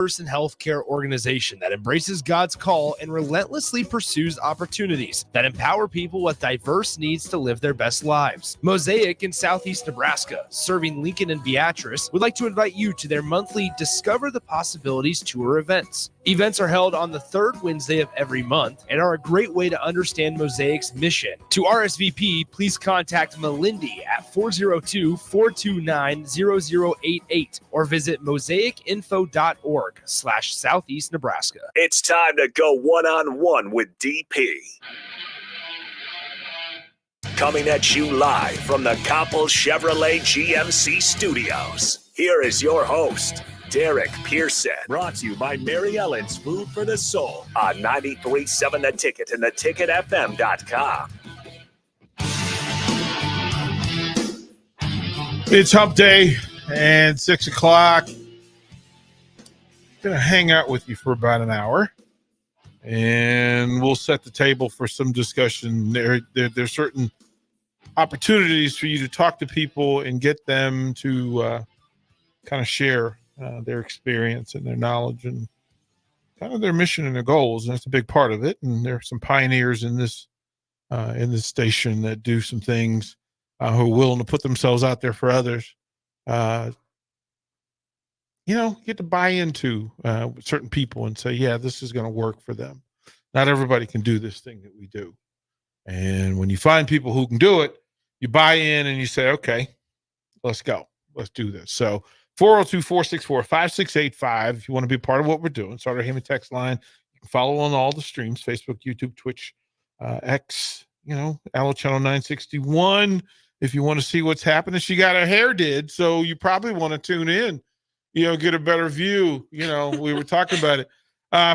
person healthcare organization that embraces God's call and relentlessly pursues opportunities that empower people with diverse needs to live their best lives. Mosaic in Southeast Nebraska, serving Lincoln and Beatrice, would like to invite you to their monthly Discover the Possibilities tour events. Events are held on the third Wednesday of every month and are a great way to understand Mosaic's mission. To RSVP, please contact Melindy at 402-429-0088 or visit mosaicinfo.org/Southeast Nebraska. It's time to go one-on-one with DP. Coming at you live from the Koppel Chevrolet GMC studios. Here is your host, Derek Pearson. Brought to you by Mary Ellen's Food for the Soul on 93.7 The Ticket and theticketfm.com. It's hump day and 6 o'clock. Going to hang out with you for about an hour and we'll set the table for some discussion. There's certain opportunities for you to talk to people and get them to kind of share their experience and their knowledge and kind of their mission and their goals. And that's a big part of it. And there are some pioneers in this station that do some things who are willing to put themselves out there for others. Get to buy into certain people and say, yeah, this is going to work for them. Not everybody can do this thing that we do. And when you find people who can do it, you buy in and you say, okay, let's go. Let's do this. So 402-464-5685. If you want to be a part of what we're doing, start our Heyman text line. You can follow on all the streams, Facebook, YouTube, Twitch, X, Allo Channel 961. If you want to see what's happening, she got her hair did. So you probably want to tune in, get a better view. We were talking about it.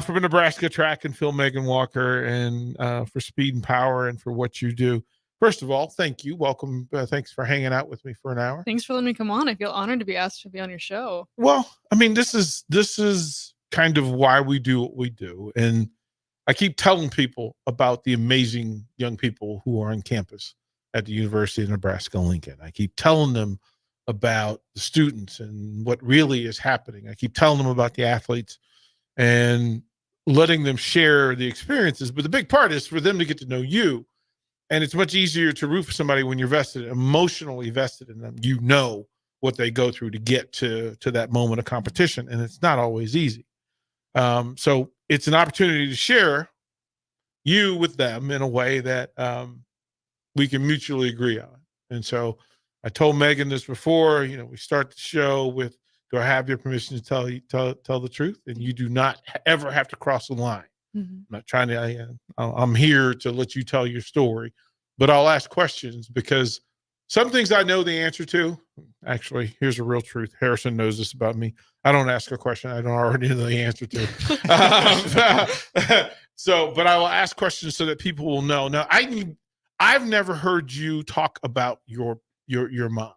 From Nebraska Track and Phil, Meghan Walker, and for Speed and Power and for what you do. First of all, thank you. Welcome. Thanks for hanging out with me for an hour. Thanks for letting me come on. I feel honored to be asked to be on your show. Well, this is kind of why we do what we do. And I keep telling people about the amazing young people who are on campus at the University of Nebraska-Lincoln. I keep telling them about the students and what really is happening. I keep telling them about the athletes and letting them share the experiences. But the big part is for them to get to know you. And it's much easier to root for somebody when you're emotionally vested in them. You know what they go through to get to that moment of competition. And it's not always easy. So it's an opportunity to share you with them in a way that we can mutually agree on. And so I told Meghan this before, we start the show with, do I have your permission to tell the truth? And you do not ever have to cross the line. Mm-hmm. I'm not trying to, I'm here to let you tell your story, but I'll ask questions because some things I know the answer to. Actually, here's the real truth. Harrison knows this about me. I don't ask a question I don't already know the answer to. But I will ask questions so that people will know. Now, I've never heard you talk about your mom.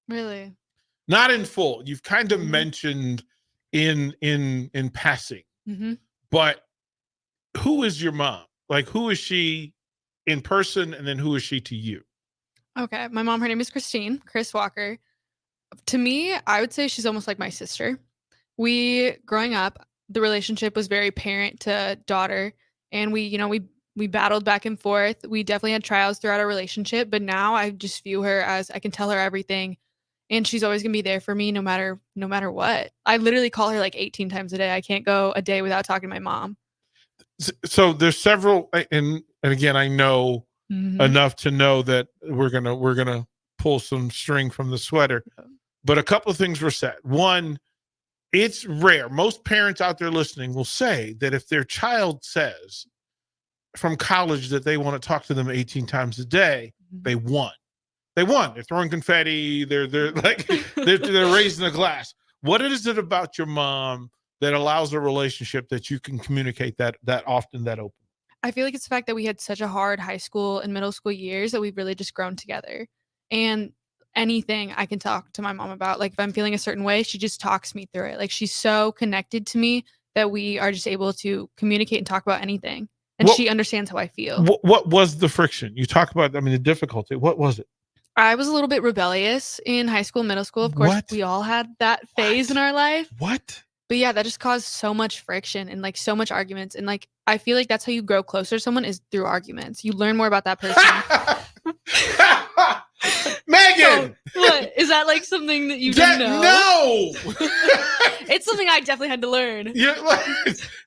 Really? Not in full. You've kind of mentioned in passing, but who is your mom? Like, who is she in person, and then who is she to you? Okay, my mom, her name is Chris Walker. To me, I would say she's almost like my sister. Growing up, the relationship was very parent to daughter, and we battled back and forth. We definitely had trials throughout our relationship, but now I just view her as I can tell her everything. And she's always going to be there for me no matter what. I literally call her like 18 times a day. I can't go a day without talking to my mom. So there's several, and again, I know enough to know that we're gonna pull some string from the sweater. But a couple of things were said. One, it's rare. Most parents out there listening will say that if their child says from college that they want to talk to them 18 times a day, they won. They won. They're throwing confetti. They're like they're raising a glass. What is it about your mom that allows a relationship that you can communicate that often, that open? I feel like it's the fact that we had such a hard high school and middle school years that we've really just grown together. And anything I can talk to my mom about, like if I'm feeling a certain way, she just talks me through it. Like she's so connected to me that we are just able to communicate and talk about anything. And she understands how I feel. What was the friction? You talk about, the difficulty. What was it? I was a little bit rebellious in high school, middle school. Of course, we all had that phase in our life. What? But yeah, that just caused so much friction and like so much arguments. And like I feel like that's how you grow closer to someone is through arguments. You learn more about that person. Megan! So, what? Is that like something that you didn't know? No! It's something I definitely had to learn.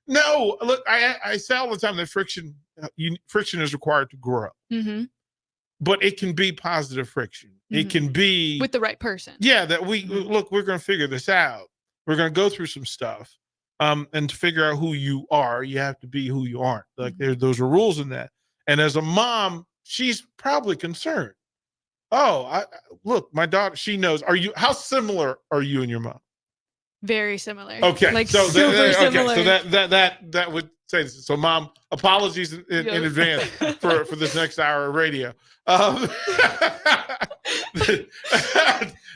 No, look, I say all the time that friction is required to grow. Mm-hmm. But it can be positive friction. Mm-hmm. It can be with the right person. Yeah, that we're going to figure this out. We're going to go through some stuff. And to figure out who you are, you have to be who you aren't. Like those are rules in that. And as a mom, she's probably concerned. Oh, look, my daughter, she knows. How similar are you and your mom? Very similar. Okay. Like so super similar. So that would say this. So mom, apologies in advance for this next hour of radio.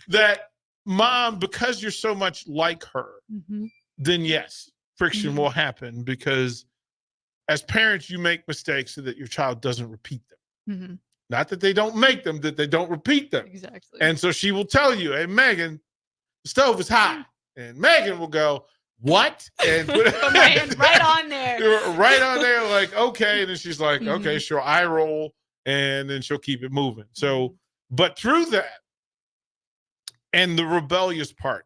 That mom, because you're so much like her, then yes, friction will happen because as parents, you make mistakes so that your child doesn't repeat them. Not that they don't make them, that they don't repeat them. Exactly. And so she will tell you, hey, Megan, the stove is hot. And Megan will go, what? And put my hand right on there. Right on there, like, okay. And then she's like, okay, she'll eye roll and then she'll keep it moving. So, but through that and the rebellious part,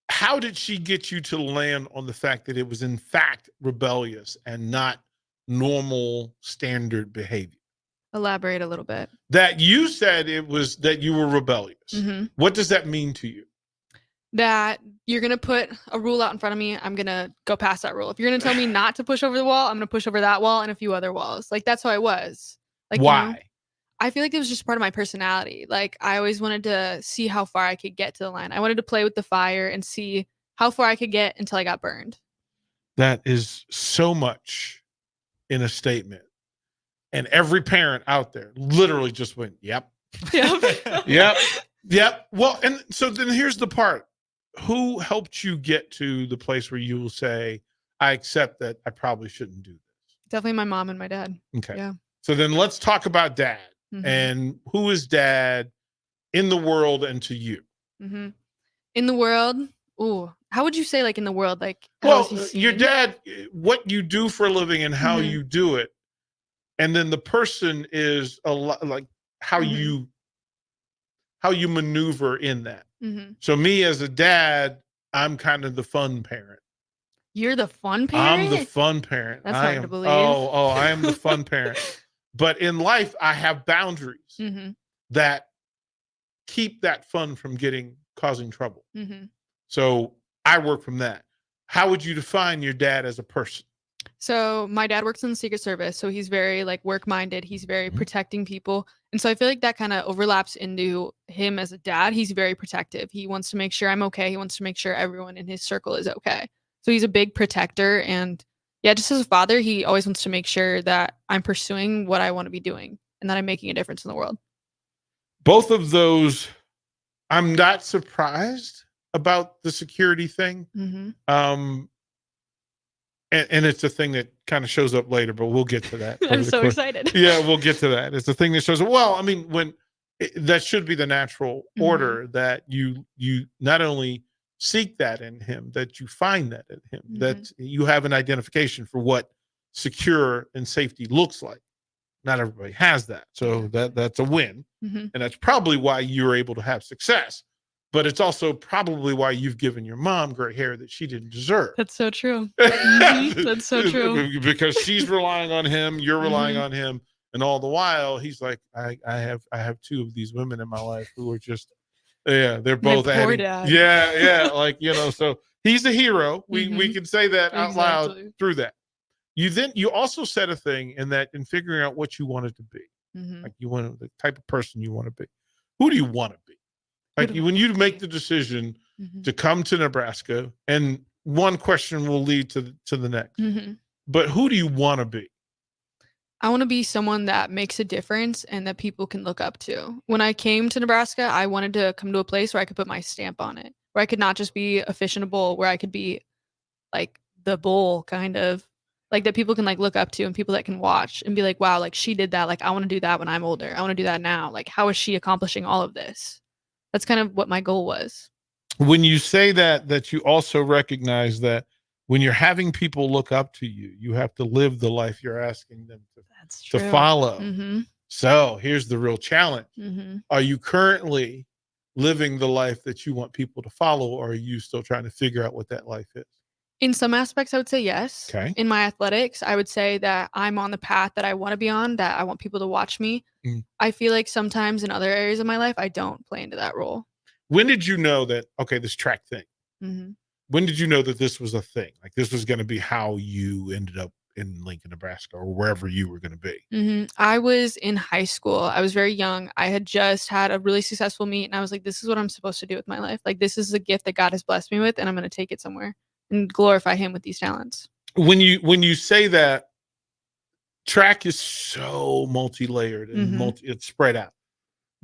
how did she get you to land on the fact that it was in fact rebellious and not normal standard behavior? Elaborate a little bit. That you said it was that you were rebellious. What does that mean to you? That you're going to put a rule out in front of me. I'm going to go past that rule. If you're going to tell me not to push over the wall, I'm going to push over that wall and a few other walls. Like, that's how I was. Like, why? You know, I feel like it was just part of my personality. Like, I always wanted to see how far I could get to the line. I wanted to play with the fire and see how far I could get until I got burned. That is so much in a statement. And every parent out there literally just went, yep. Yep. Well, and so then here's the part. Who helped you get to the place where you will say, I accept that I probably shouldn't do this? Definitely my mom and my dad. Okay. Yeah. So then let's talk about dad. And who is dad in the world and to you? In the world? Ooh, how would you say like in the world? Like, well, your dad, what you do for a living and how you do it. And then the person is a lot like how you maneuver in that. So me as a dad, I'm kind of the fun parent. You're the fun parent? I'm the fun parent. That's hard to believe. I am the fun parent. But in life, I have boundaries that keep that fun from causing trouble. So I work from that. How would you define your dad as a person? So my dad works in the Secret Service, so he's very like work-minded. He's very protecting people. And so I feel like that kind of overlaps into him as a dad. He's very protective. He wants to make sure I'm okay. He wants to make sure everyone in his circle is okay. So he's a big protector. And yeah, just as a father, he always wants to make sure that I'm pursuing what I want to be doing and that I'm making a difference in the world. Both of those, I'm not surprised about the security thing. And it's a thing that kind of shows up later, but we'll get to that. I'm so excited. Yeah, we'll get to that. It's a thing that shows up. Well, I mean, that should be the natural order that you not only seek that in him, that you find that in him, that you have an identification for what secure and safety looks like. Not everybody has that. So that's a win. And that's probably why you're able to have success. But it's also probably why you've given your mom gray hair that she didn't deserve. That's so true. That's so true. Because she's relying on him, you're relying on him, and all the while he's like, I have two of these women in my life who are just, they're both poor dad. Like, so he's a hero. We can say that out loud through that. You also said a thing in figuring out what you wanted to be, like you want the type of person you want to be. Who do you want to be? Like when you make the decision to come to Nebraska, and one question will lead to the next. But who do you want to be? I want to be someone that makes a difference and that people can look up to. When I came to Nebraska, I wanted to come to a place where I could put my stamp on it, where I could not just be a fish in a bowl, where I could be like the bull kind of, like that people can like look up to and people that can watch and be like, wow, like she did that. Like I want to do that when I'm older. I want to do that now. Like how is she accomplishing all of this? That's kind of what my goal was. when you say that you also recognize that when you're having people look up to you, you have to live the life you're asking them That's to true. follow. Mm-hmm. So here's the real challenge. Mm-hmm. Are you currently living the life that you want people to follow, or are you still trying to figure out what that life is? In some aspects, I would say yes. Okay. In my athletics, I would say that I'm on the path that I want to be on, that I want people to watch me. Mm. I feel like sometimes in other areas of my life, I don't play into that role. When did you know that, okay, this track thing, Mm-hmm. when did you know that this was a thing? Like this was going to be how you ended up in Lincoln, Nebraska, or wherever you were going to be? Mm-hmm. I was in high school. I was very young. I had just had a really successful meet, and I was like, this is what I'm supposed to do with my life. Like, this is a gift that God has blessed me with, and I'm going to take it somewhere and glorify him with these talents. When you say that, track is so multi-layered and Mm-hmm. it's spread out.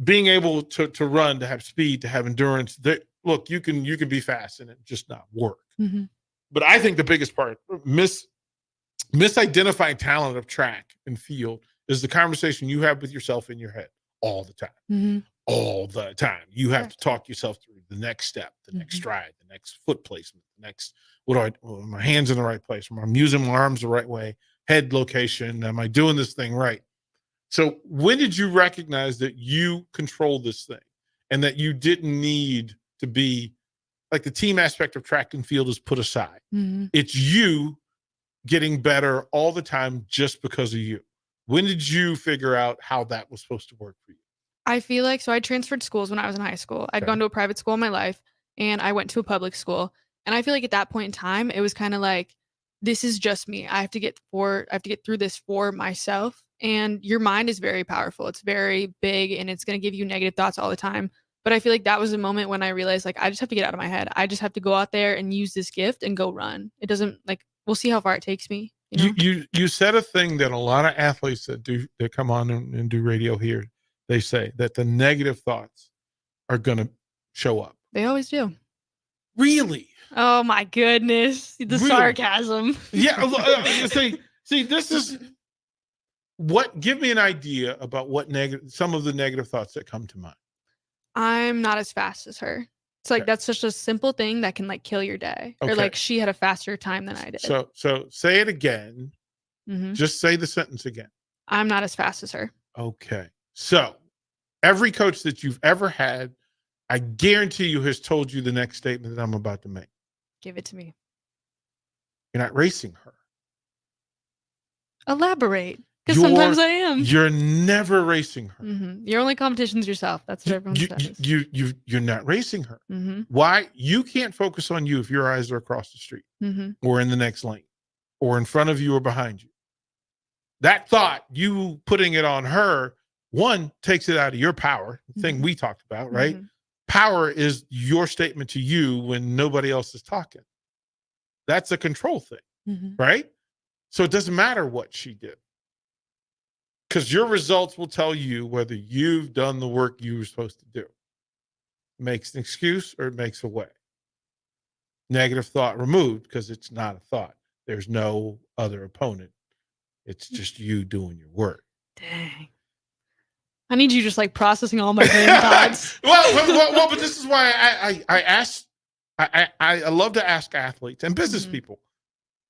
Being able to run, to have speed, to have endurance. Look, you can be fast and it just not work. Mm-hmm. But I think the biggest part, misidentifying talent of track and field, is the conversation you have with yourself in your head all the time. Mm-hmm. All the time. You have to talk yourself through the next step, the next Mm-hmm. stride, the next foot placement, the next, are my hands in the right place? Am I using my arms the right way? Head location. Am I doing this thing right? So when did you recognize that you control this thing and that you didn't need to be, like, the team aspect of track and field is put aside? Mm-hmm. It's you getting better all the time just because of you. When did you figure out how that was supposed to work for you? I feel like, so I transferred schools when I was in high school. I'd gone to a private school in my life, and I went to a public school. And I feel like at that point in time, it was kind of like, this is just me. I have to get through this for myself. And your mind is very powerful. It's very big, and it's going to give you negative thoughts all the time. But I feel like that was a moment when I realized, like, I just have to get out of my head. I just have to go out there and use this gift and go run. It doesn't, like, we'll see how far it takes me. You know? You said a thing that a lot of athletes that come on and do radio here, they say that the negative thoughts are going to show up. They always do. Really? Oh my goodness. The Really? sarcasm. Yeah. See, this is give me an idea about some of the negative thoughts that come to mind. I'm not as fast as her. It's like, that's such a simple thing that can, like, kill your day. Okay. Or, like, she had a faster time than I did. So say it again. Mm-hmm. Just say the sentence again. I'm not as fast as her. Okay. So every coach that you've ever had, I guarantee you, has told you the next statement that I'm about to make. Give it to me. You're not racing her. Elaborate. Because sometimes I am. You're never racing her. Mm-hmm. Your only competition's yourself. That's what everyone says. You're not racing her. Mm-hmm. Why? You can't focus on you if your eyes are across the street, mm-hmm. or in the next lane, or in front of you or behind you. That thought, you putting it on her, one, takes it out of your power, the thing we talked about, right? Mm-hmm. Power is your statement to you when nobody else is talking. That's a control thing, right? So it doesn't matter what she did, because your results will tell you whether you've done the work you were supposed to do. It makes an excuse or it makes a way. Negative thought removed, because it's not a thought. There's no other opponent. It's just you doing your work. Dang. I need you just, like, processing all my brain thoughts. well, but this is why I ask. I love to ask athletes and business people,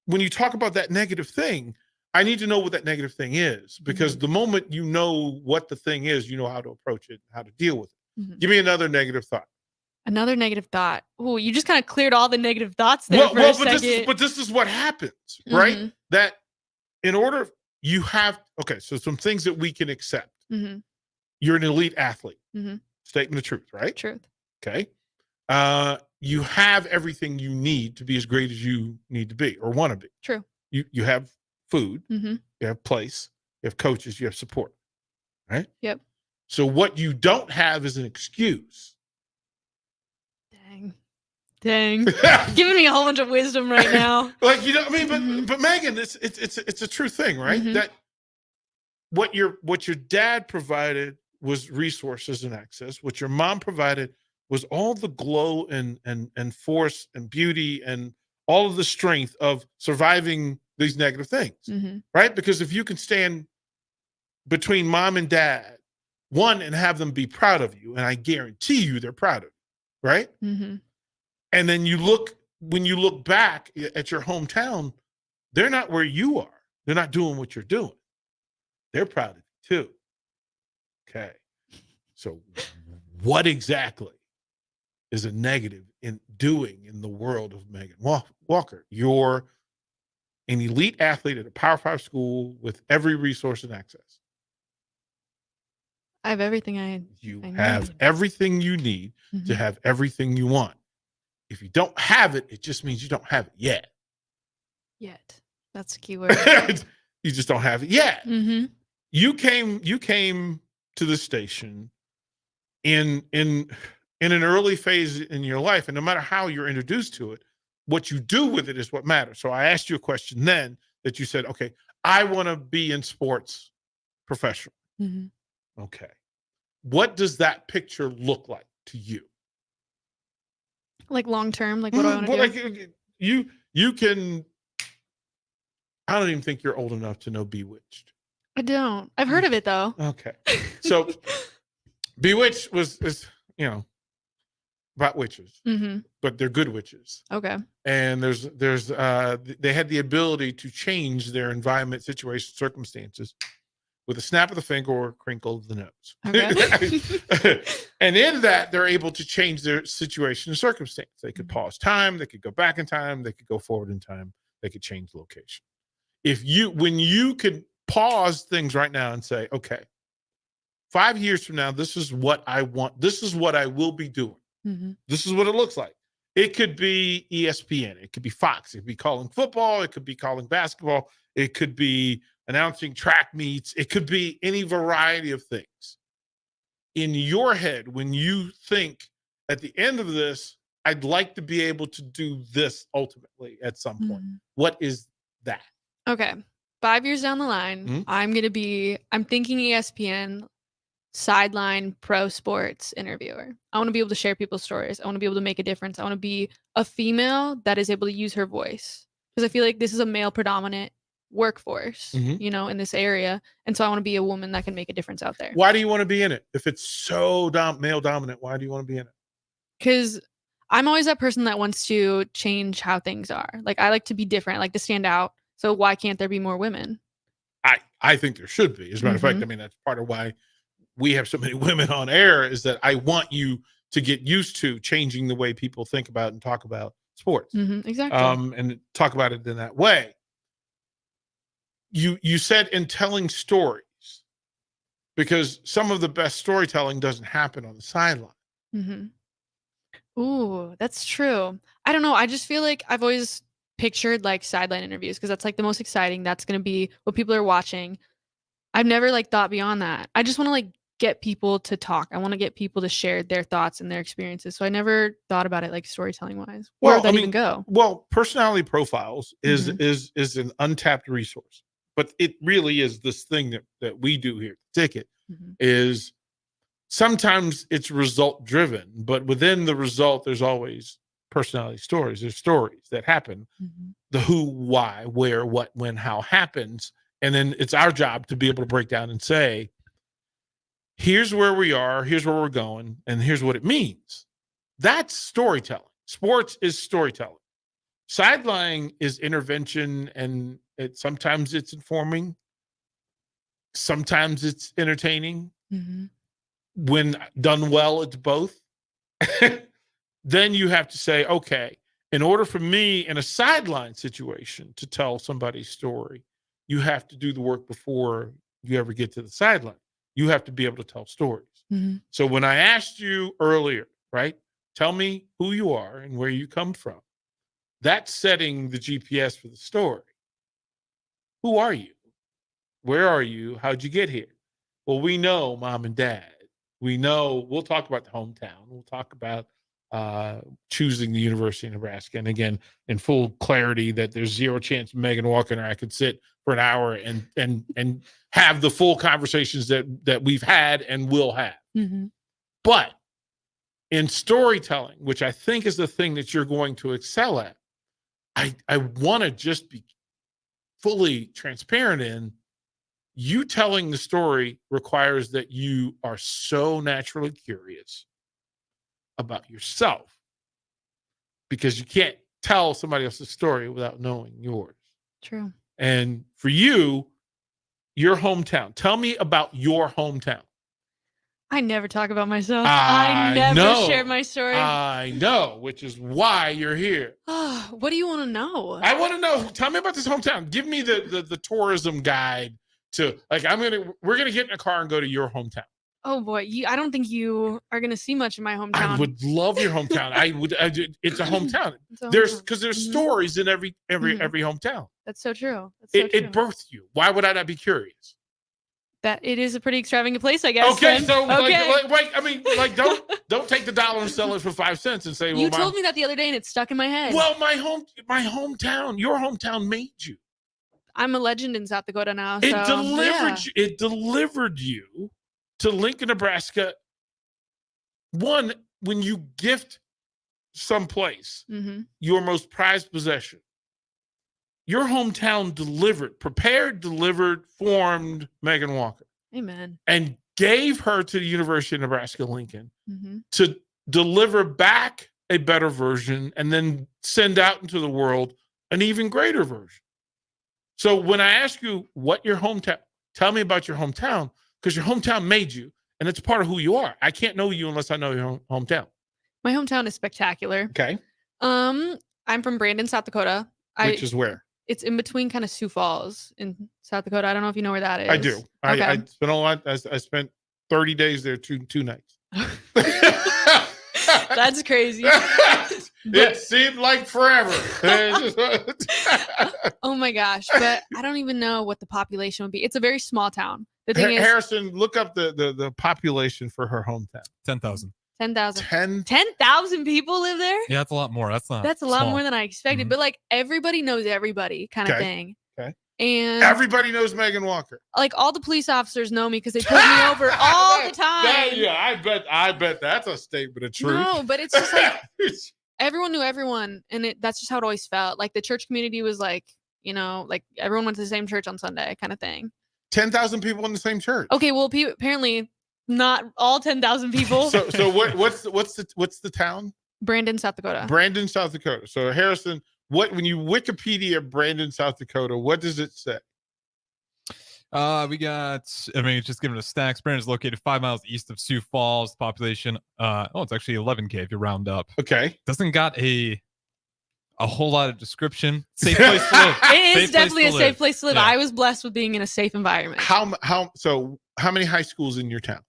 when you talk about that negative thing, I need to know what that negative thing is, because the moment you know what the thing is, you know how to approach it, how to deal with it. Give me another negative thought. Another negative thought. Oh, you just kind of cleared all the negative thoughts there for a second. But this is what happens, right? That in order you have, okay, so some things that we can accept. You're an elite athlete. Statement of truth, right? Truth. Okay. You have everything you need to be as great as you need to be or want to be. True. You have food, you have place, you have coaches, you have support, right? Yep. So what you don't have is an excuse. Dang. Giving me a whole bunch of wisdom right now. Like, you know what I mean? But Meghan, it's a true thing, right? That what your dad provided was resources and access. What your mom provided was all the glow and force and beauty and all of the strength of surviving these negative things, right? Because if you can stand between mom and dad, one, and have them be proud of you, and I guarantee you they're proud of you, right? And then when you look back at your hometown, they're not where you are. They're not doing what you're doing. They're proud of you too. Okay. So what exactly is a negative in doing in the world of Meghan Walker? You're an elite athlete at a Power 5 school with every resource and access. I have everything You I have need. everything you need to have everything you want. If you don't have it, it just means you don't have it yet. Yet. That's a key word. You just don't have it yet. Mm-hmm. You came to the station in an early phase in your life, and no matter how you're introduced to it, what you do with it is what matters. So I asked you a question then that you said, okay, I want to be in sports professionally. Mm-hmm. Okay. What does that picture look like to you? Like long term, like what do I want to do? Like you can. I don't even think you're old enough to know Bewitched. I don't. I've heard of it though. Okay, so Bewitched is about witches, but they're good witches. Okay. And they had the ability to change their environment, situation, circumstances with a snap of the finger or a crinkle of the nose. Okay. And in that, they're able to change their situation and circumstance. They could pause time, they could go back in time, they could go forward in time, they could change location. When you could pause things right now and say, okay, 5 years from now, this is what I want. This is what I will be doing. This is what it looks like. It could be ESPN. It could be Fox. It could be calling football. It could be calling basketball. It could be announcing track meets. It could be any variety of things. In your head, when you think at the end of this, I'd like to be able to do this ultimately at some point. What is that? Okay. 5 years down the line, I'm thinking ESPN sideline pro sports interviewer. I want to be able to share people's stories. I want to be able to make a difference. I want to be a female that is able to use her voice, because I feel like this is a male predominant workforce, in this area. And so I want to be a woman that can make a difference out there. Why do you want to be in it? If it's so male dominant, why do you want to be in it? Because I'm always that person that wants to change how things are. Like, I like to be different. I like to stand out. So why can't there be more women? I think there should be. As a matter of fact, I mean, that's part of why we have so many women on air, is that I want you to get used to changing the way people think about and talk about sports. Exactly. And talk about it in that way. You said in telling stories, because some of the best storytelling doesn't happen on the sideline. Ooh, that's true. I don't know. I just feel like I've always pictured like sideline interviews, because that's like the most exciting. That's going to be what people are watching. I've never like thought beyond that. I just want to like get people to talk. I want to get people to share their thoughts and their experiences. So I never thought about it like storytelling wise. Where would that even go? Well, personality profiles is an untapped resource, but it really is this thing that we do here at Ticket. Is sometimes it's result driven, but within the result, there's always personality stories. There's stories that happen, the who, why, where, what, when, how happens. And then it's our job to be able to break down and say, here's where we are, here's where we're going, and here's what it means. That's storytelling. Sports is storytelling. Sidelining is intervention, and sometimes it's informing. Sometimes it's entertaining. When done well, it's both. Then you have to say, okay, in order for me in a sideline situation to tell somebody's story, you have to do the work before you ever get to the sideline. You have to be able to tell stories. So when I asked you earlier, right, tell me who you are and where you come from, that's setting the GPS for the story. Who are you? Where are you? How'd you get here? Well, we know mom and dad. We know, we'll talk about the hometown. We'll talk about choosing the University of Nebraska. And again, in full clarity that there's zero chance Meghan Walker and I could sit for an hour and have the full conversations that we've had and will have. But in storytelling, which I think is the thing that you're going to excel at, I want to just be fully transparent in, you telling the story requires that you are so naturally curious about yourself because you can't tell somebody else's story without knowing yours. True. And for you, your hometown. Tell me about your hometown. I never talk about myself. I never share my story. I know, which is why you're here. What do you want to know? I want to know. Tell me about this hometown. Give me the tourism guide to, like, we're gonna get in a car and go to your hometown. Oh boy, I don't think you are gonna see much in my hometown. I would love your hometown. It's a hometown. There's stories in every hometown. That's so true. It birthed you. Why would I not be curious? That it is a pretty extravagant place, I guess. Okay, then. so wait, I mean, like, don't take the dollar and sell it for 5 cents and say, well, you told me that the other day and it's stuck in my head. Well, my hometown, your hometown made you. I'm a legend in South Dakota now. So, It delivered you to Lincoln, Nebraska. One, when you gift someplace your most prized possession, your hometown delivered, formed Meghan Walker. Amen. And gave her to the University of Nebraska Lincoln to deliver back a better version and then send out into the world an even greater version. So when I ask you what your hometown, tell me about your hometown, because your hometown made you and it's part of who you are. I can't know you unless I know your hometown. My hometown is spectacular. Okay. I'm from Brandon, South Dakota. Which is where? It's in between kind of Sioux Falls in South Dakota. I don't know if you know where that is. I do. Okay. I spent a lot. I spent 30 days there, two nights. That's crazy. It seemed like forever. Oh my gosh. But I don't even know what the population would be. It's a very small town. The thing is, Harrison, look up the population for her hometown. 10,000. 10,000. 10,000 people live there? Yeah, that's a lot more. That's a lot more than I expected. But like everybody knows everybody kind of thing. Okay. And everybody knows Meghan Walker. Like all the police officers know me because they pull me over all the time. Yeah, I bet that's a statement of truth. No, but it's just like everyone knew everyone, and that's just how it always felt. Like the church community was like, like everyone went to the same church on Sunday, kind of thing. 10,000 people in the same church. Okay, well, apparently not all 10,000 people. So what's the town? Brandon, South Dakota. Brandon, South Dakota. So Harrison, when you Wikipedia Brandon, South Dakota, what does it say? It's just giving us stacks. Brandon is located 5 miles east of Sioux Falls. Population, it's actually 11K if you round up. Okay. Doesn't got a whole lot of description. Safe place to live. It is definitely a safe place to live. Yeah. I was blessed with being in a safe environment. How many high schools in your town?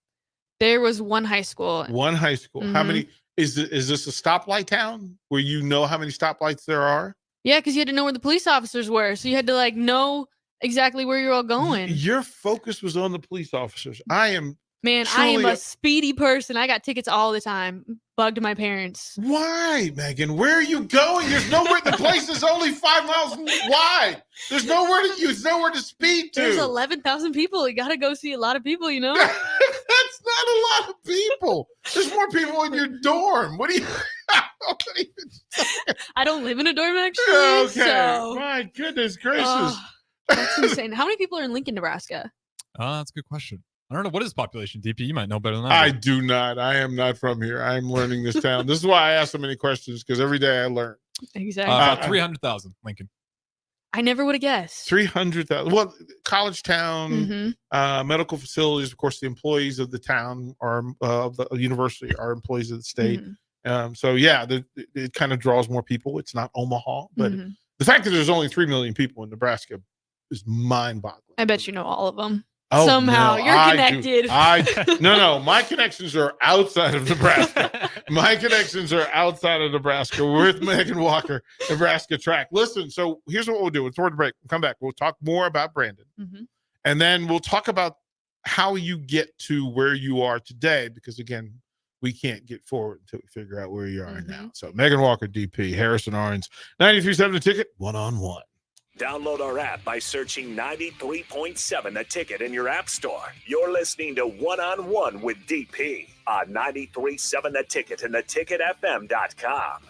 There was one high school. One high school. How many? Is this a stoplight town where you know how many stoplights there are? Yeah, because you had to know where the police officers were. So you had to know exactly where you're all going. Your focus was on the police officers. I am a speedy person. I got tickets all the time. Bugged my parents. Why, Meghan? Where are you going? There's nowhere. The place is only 5 miles wide. There's nowhere to speed to. There's 11,000 people. You got to go see a lot of people, That's not a lot of people. There's more people in your dorm. What do you? I don't live in a dorm, actually. Okay. So. My goodness gracious. That's insane. How many people are in Lincoln, Nebraska? That's a good question. I don't know. What is population, DP? You might know better than I do not. I am not from here. I am learning this town. This is why I ask so many questions, because every day I learn. Exactly. About 300,000, Lincoln. I never would have guessed. 300,000. Well, college town, medical facilities. Of course, the employees of the town of the university are employees of the state. So yeah, it kind of draws more people. It's not Omaha, but the fact that there's only 3 million people in Nebraska is mind-boggling. I bet you know all of them. Oh, somehow you're connected. No, my connections are outside of Nebraska. My connections are outside of Nebraska with Meghan Walker, Nebraska track. Listen, so here's what we'll do. It's toward the break. We'll come back. We'll talk more about Brandon. And then we'll talk about how you get to where you are today, because again, we can't get forward until we figure out where you are now. So Meghan Walker, DP, Harrison Orange, 93.7 The Ticket, one-on-one. Download our app by searching 93.7 The Ticket in your app store. You're listening to One-on-One with DP on 93.7 The Ticket and theticketfm.com.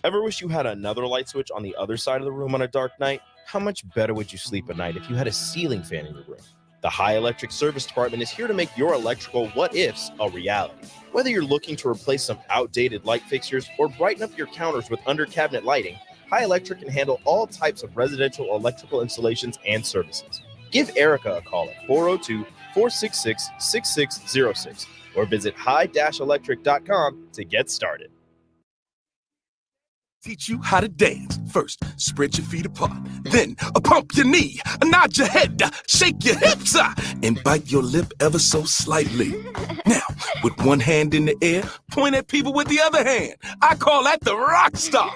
Ever wish you had another light switch on the other side of the room on a dark night? How much better would you sleep at night if you had a ceiling fan in your room? The High Electric Service Department is here to make your electrical what-ifs a reality. Whether you're looking to replace some outdated light fixtures or brighten up your counters with under-cabinet lighting, High Electric can handle all types of residential electrical installations and services. Give Erica a call at 402-466-6606 or visit high-electric.com to get started. Teach you how to dance. First, spread your feet apart. Then, pump your knee, nod your head, shake your hips, and bite your lip ever so slightly. Now, with one hand in the air, point at people with the other hand. I call that the rock star.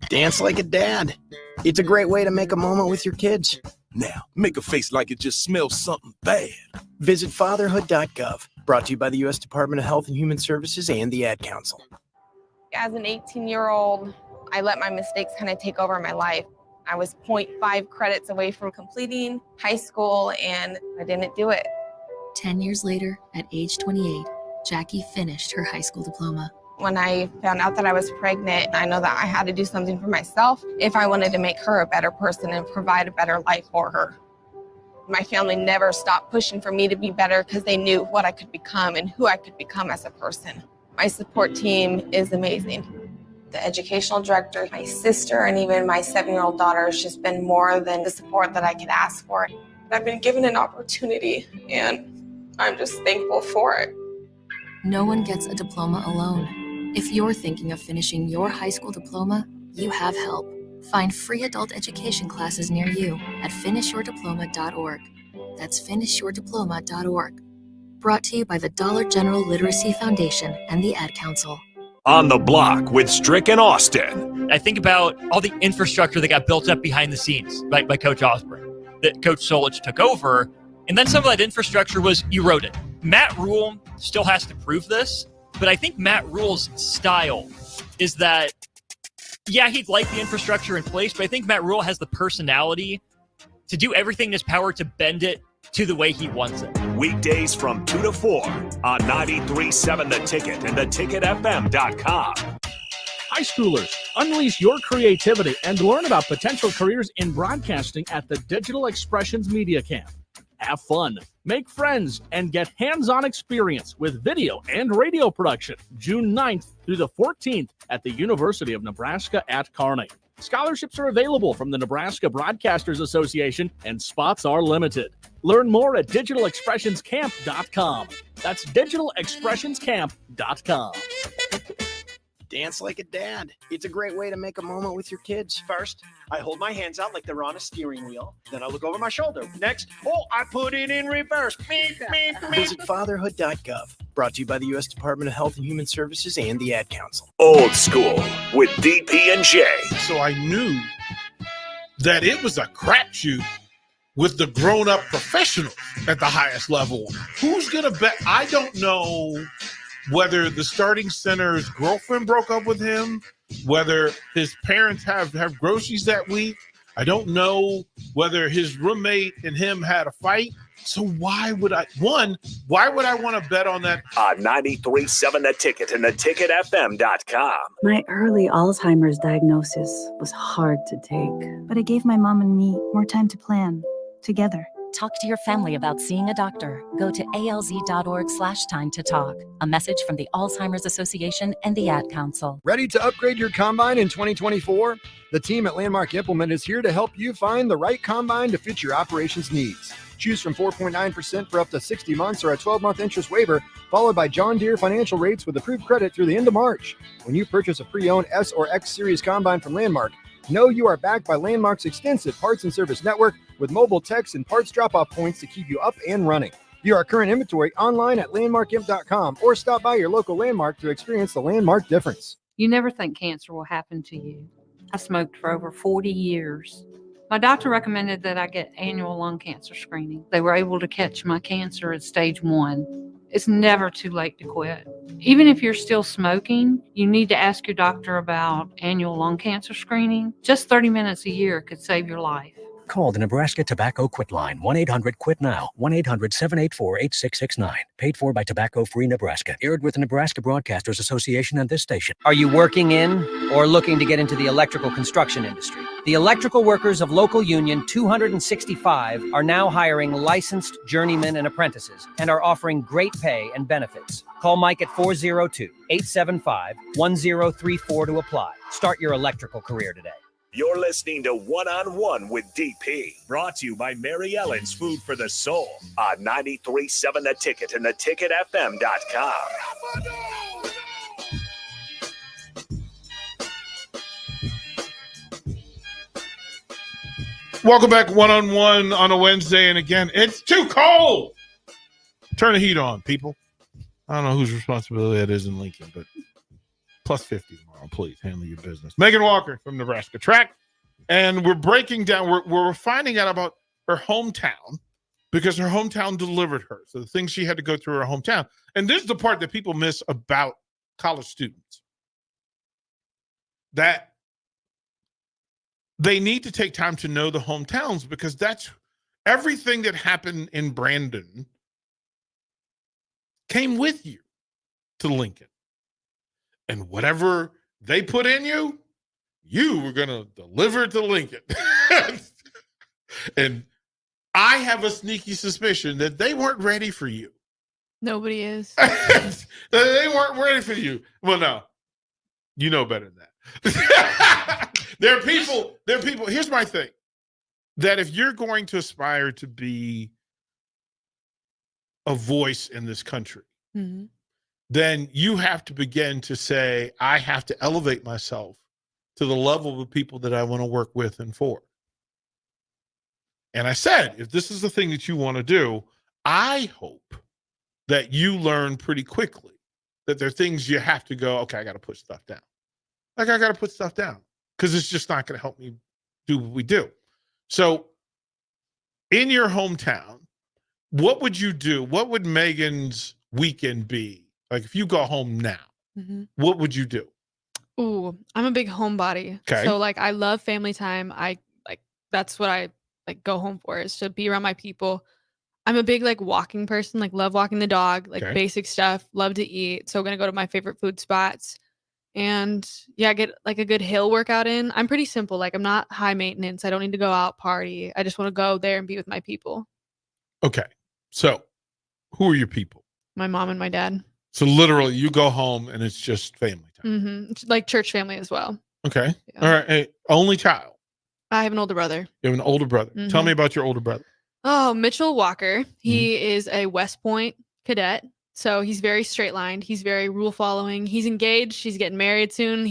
Dance like a dad. It's a great way to make a moment with your kids. Now, make a face like it just smells something bad. Visit fatherhood.gov. Brought to you by the U.S. Department of Health and Human Services and the Ad Council. As an 18-year-old, I let my mistakes kind of take over my life. I was 0.5 credits away from completing high school, and I didn't do it. 10 years later, at age 28, Jackie finished her high school diploma. When I found out that I was pregnant, I know that I had to do something for myself if I wanted to make her a better person and provide a better life for her. My family never stopped pushing for me to be better because they knew what I could become and who I could become as a person. My support team is amazing. The educational director, my sister, and even my 7-year-old daughter has just been more than the support that I could ask for. I've been given an opportunity, and I'm just thankful for it. No one gets a diploma alone. If you're thinking of finishing your high school diploma, you have help. Find free adult education classes near you at finishyourdiploma.org. That's finishyourdiploma.org. Brought to you by the Dollar General Literacy Foundation and the Ad Council. On the Block with Strick and Austin. I think about all the infrastructure that got built up behind the scenes by Coach Osborne, that Coach Solich took over, and then some of that infrastructure was eroded. Matt Rule still has to prove this, but I think Matt Rule's style is that, yeah, he'd like the infrastructure in place, but I think Matt Rule has the personality to do everything in his power to bend it to the way he wants it. Weekdays from 2 to 4 on 93.7 The Ticket and theticketfm.com. High schoolers, unleash your creativity and learn about potential careers in broadcasting at the Digital Expressions Media Camp. Have fun, make friends, and get hands-on experience with video and radio production June 9th through the 14th at the University of Nebraska at Kearney. Scholarships are available from the Nebraska Broadcasters Association, and spots are limited. Learn more at digitalexpressionscamp.com. That's digitalexpressionscamp.com. Dance like a dad. It's a great way to make a moment with your kids. First, I hold my hands out like they're on a steering wheel. Then I look over my shoulder. Next, I put it in reverse. Visit fatherhood.gov. Brought to you by the U.S. Department of Health and Human Services and the Ad Council. Old School with DP and J. So I knew that it was a crapshoot with the grown-up professionals at the highest level. Who's going to bet? I don't know whether the starting center's girlfriend broke up with him, whether his parents have groceries that week. I don't know whether his roommate and him had a fight. So why would I want to bet on that? 93.7 The Ticket and theticketfm.com. My early Alzheimer's diagnosis was hard to take, but it gave my mom and me more time to plan together. Talk to your family about seeing a doctor. Go to alz.org/time to talk. A message from the Alzheimer's Association and the Ad Council. Ready to upgrade your combine in 2024? The team at Landmark Implement is here to help you find the right combine to fit your operations needs. Choose from 4.9% for up to 60 months or a 12-month interest waiver, followed by John Deere financial rates with approved credit through the end of March. When you purchase a pre-owned S or X Series combine from Landmark, know you are backed by Landmark's extensive parts and service network with mobile techs and parts drop-off points to keep you up and running. View our current inventory online at landmarkimp.com or stop by your local Landmark to experience the Landmark difference. You never think cancer will happen to you. I smoked for over 40 years. My doctor recommended that I get annual lung cancer screening. They were able to catch my cancer at stage 1. It's never too late to quit. Even if you're still smoking, you need to ask your doctor about annual lung cancer screening. Just 30 minutes a year could save your life. Call the Nebraska Tobacco Quit Line, 1-800-QUIT-NOW, 1-800-784-8669. Paid for by Tobacco Free Nebraska. Aired with the Nebraska Broadcasters Association and this station. Are you working in or looking to get into the electrical construction industry? The electrical workers of Local Union 265 are now hiring licensed journeymen and apprentices and are offering great pay and benefits. Call Mike at 402-875-1034 to apply. Start your electrical career today. You're listening to One on One with DP, brought to you by Mary Ellen's Food for the Soul on 93.7 The Ticket and theticketfm.com. Welcome back, one-on-one on a Wednesday. And again, it's too cold. Turn the heat on, people. I don't know whose responsibility that is in Lincoln, but plus 50 tomorrow. Please handle your business. Meghan Walker from Nebraska Track. And we're breaking down, we're finding out about her hometown because her hometown delivered her. So the things she had to go through her hometown. And this is the part that people miss about college students. That they need to take time to know the hometowns because that's everything that happened in Brandon came with you to Lincoln. And whatever they put in you, you were going to deliver to Lincoln. And I have a sneaky suspicion that they weren't ready for you. Nobody is. They weren't ready for you. Well, no. You know better than that. There are people. Here's my thing. That if you're going to aspire to be a voice in this country, Mm-hmm. then you have to begin to say, I have to elevate myself to the level of the people that I want to work with and for. And I said, if this is the thing that you want to do, I hope that you learn pretty quickly that there are things you have to go, okay, I got to put stuff down. Like I got to put stuff down because it's just not going to help me do what we do. So in your hometown, what would you do? What would Meghan's weekend be? Like if you go home now, Mm-hmm. what would you do? Ooh, I'm a big homebody. Okay. So like I love family time. That's what I like go home for, is to be around my people. I'm a big like walking person, like love walking the dog, like Okay. basic stuff, love to eat. So gonna go to my favorite food spots and yeah, get like a good hill workout in. I'm pretty simple. Like I'm not high maintenance. I don't need to go out party. I just want to go there and be with my people. Okay. So who are your people? My mom and my dad. So literally you go home and it's just family time. Mm-hmm. Like church family as well. Okay. All right. Hey, only child. I have an older brother. You have an older brother. Mhm. Tell me about your older brother. Oh, Mitchell Walker. He is a West Point cadet. So he's very straight lined. He's very rule following. He's engaged. He's getting married soon.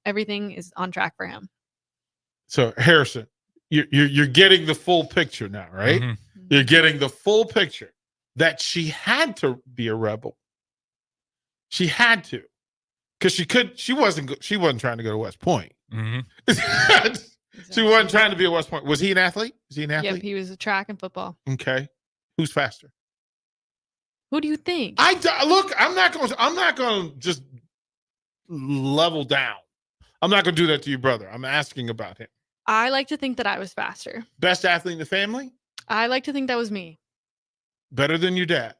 Everything is on track for him. So Harrison, you're getting the full picture now, right? Mhm. You're getting the full picture that she had to be a rebel. She had to, because she wasn't trying to go to West Point. Mm-hmm. She wasn't trying to be a West Point. Was he an athlete? Is he an athlete? Yep, he was a track and football. Okay. Who's faster? Who do you think? Look, I'm not going to just level down. I'm not going to do that to your brother. I'm asking about him. I like to think that I was faster. Best athlete in the family? I like to think that was me. Better than your dad?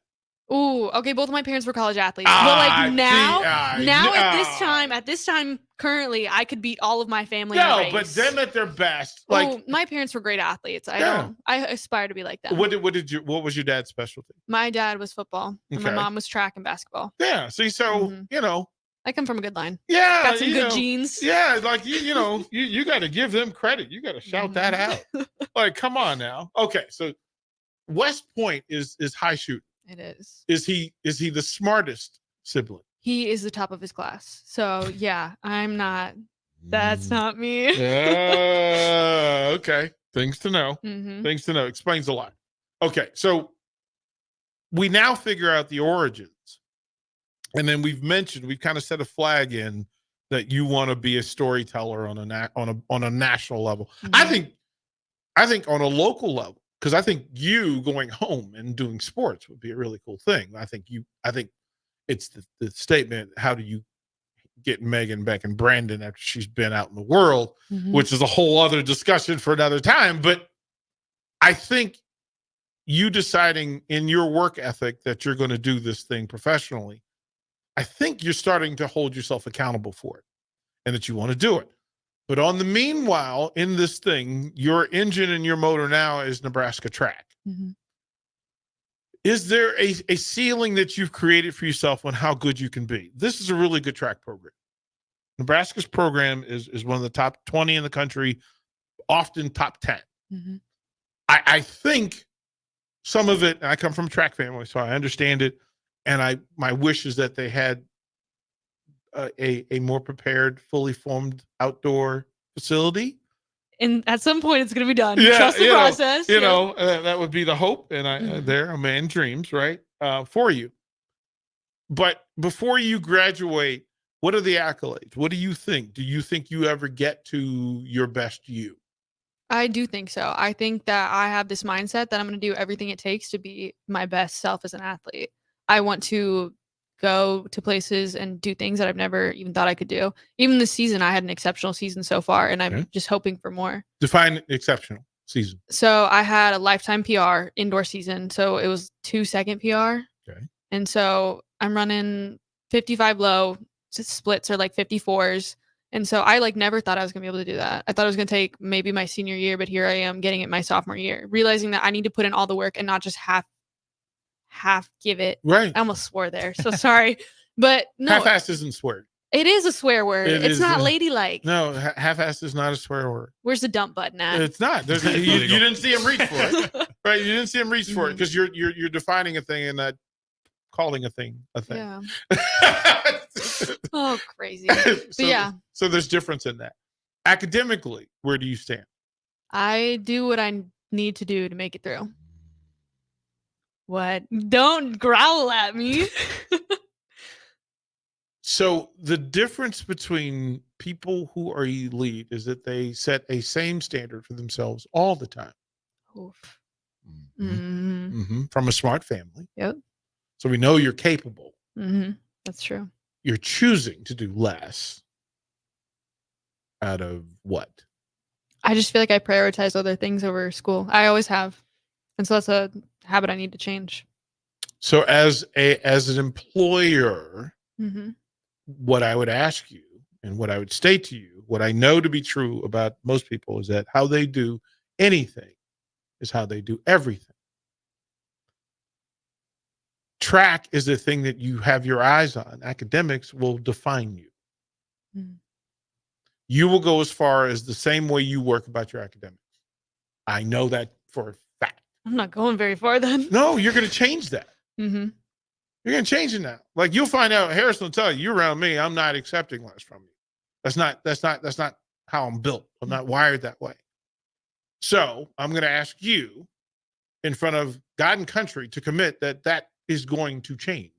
Ooh, okay. Both of my parents were college athletes, but like now at this time, currently, I could beat all of my family. in a No, race. but them at their best. Like Ooh, my parents were great athletes. I aspire to be like them. what was your dad's specialty? My dad was football, and my Okay. mom was track and basketball. Yeah. See, so you know. I come from a good line. Yeah, got some you good know, genes. Yeah, like you got to give them credit. You got to shout that out. Like, come on now. Okay, so West Point is high shooting. It is. Is he the smartest sibling? He is the top of his class. So yeah, I'm not. That's not me. Okay. Things to know. Mhm. Things to know. Explains a lot. Okay, so we now figure out the origins. And then we've kind of set a flag in that you want to be a storyteller on a national level. Mhm. I think on a local level, because I think you going home and doing sports would be a really cool thing. I think it's the statement, how do you get Meghan back in Brandon after she's been out in the world, Mhm. which is a whole other discussion for another time. But I think you deciding in your work ethic that you're going to do this thing professionally, I think you're starting to hold yourself accountable for it and that you want to do it. But on the meanwhile, in this thing, your engine and your motor now is Nebraska track. Mm-hmm. Is there a ceiling that you've created for yourself on how good you can be? This is a really good track program. Nebraska's program is one of the top 20 in the country, often top 10. Mm-hmm. I think some of it, and I come from a track family, so I understand it. And my wish is that they had a more prepared, fully formed outdoor facility. And at some point, it's going to be done. Yeah, Trust the process. That would be the hope. And a man dreams, right? For you. But before you graduate, what are the accolades? What do you think? Do you think you ever get to your best you? I do think so. I think that I have this mindset that I'm going to do everything it takes to be my best self as an athlete. I want to go to places and do things that I've never even thought I could do. Even this season, I had an exceptional season so far, and I'm just hoping for more. Define exceptional season. So I had a lifetime PR indoor season. So it was 2-second PR. Okay. And so I'm running 55 low, splits are like 54s. And so I never thought I was gonna be able to do that. I thought it was gonna take maybe my senior year, but here I am getting it my sophomore year, realizing that I need to put in all the work and not just half give it. Right. I almost swore there. So sorry. But no, Half-assed isn't swear. it is a swear word. It's not ladylike. No, half-assed is not a swear word. Where's the dump button at? It's not. You didn't see him reach for it, right? You didn't see him reach for it because you're defining a thing and not calling a thing a thing. Yeah. Oh, crazy. But yeah. So there's difference in that. Academically, where do you stand? I do what I need to do to make it through. What? Don't growl at me. So the difference between people who are elite is that they set a same standard for themselves all the time. Oof. From a smart family. Yep. So we know you're capable. That's true. You're choosing to do less out of what? I just feel like I prioritize other things over school. I always have. And so that's a habit I need to change. So as an employer, Mm-hmm. what I would ask you and what I would state to you, what I know to be true about most people is that how they do anything is how they do everything. Track is the thing that you have your eyes on. Academics will define you. Mm. You will go as far as the same way you work about your academics. I know that for a fact. I'm not going very far then. No, you're going to change that. Mm-hmm. You're going to change it now. Like you'll find out, Harrison will tell you, you're around me, I'm not accepting less from you. That's not how I'm built. I'm not wired that way. So I'm going to ask you in front of God and country to commit that is going to change.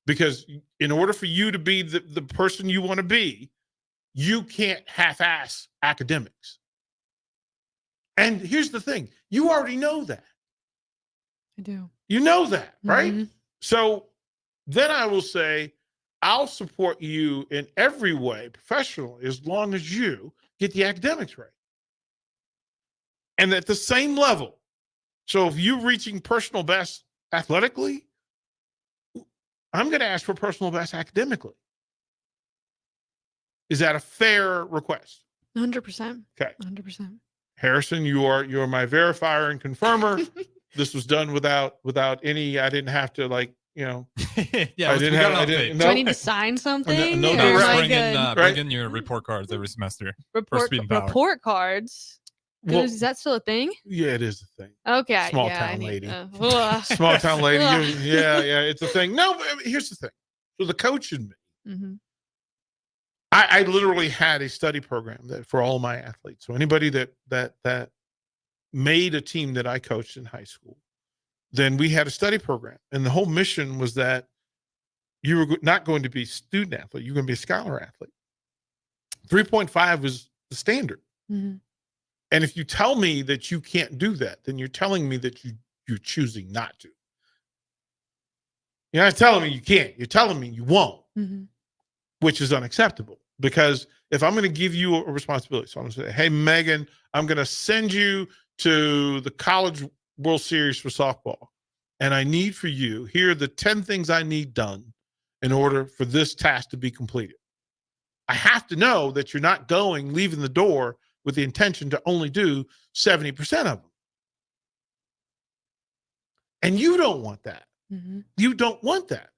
Because in order for you to be the person you want to be, you can't half-ass academics. And here's the thing. You already know that. I do. You know that, right? Mm-hmm. So then I will say, I'll support you in every way professionally as long as you get the academics right. And at the same level. So if you're reaching personal best athletically, I'm going to ask for personal best academically. Is that a fair request? 100%. Okay. 100%. Harrison, you're my verifier and confirmer. This was done without any. I didn't have to Yeah, I didn't. Do I need to sign something? No, Or am I bring good? bring in your report cards every semester. for Speed and Power. Report cards. Well, Is that still a thing? Yeah, it is a thing. Okay. Small yeah, town lady. Ugh. Small town lady. Ugh. Yeah, it's a thing. No, but here's the thing. So the coach in me, Mm-hmm. I literally had a study program that for all my athletes. So anybody that made a team that I coached in high school, then we had a study program. And the whole mission was that you were not going to be a student athlete. You're going to be a scholar athlete. 3.5 was the standard. Mm-hmm. And if you tell me that you can't do that, then you're telling me that you're choosing not to. You're not telling me you can't. You're telling me you won't, Mm-hmm. which is unacceptable. Because if I'm going to give you a responsibility, so I'm going to say, hey, Meghan, I'm going to send you to the College World Series for softball. And I need for you, here are the 10 things I need done in order for this task to be completed. I have to know that you're not leaving the door with the intention to only do 70% of them. And you don't want that. Mm-hmm. You don't want that.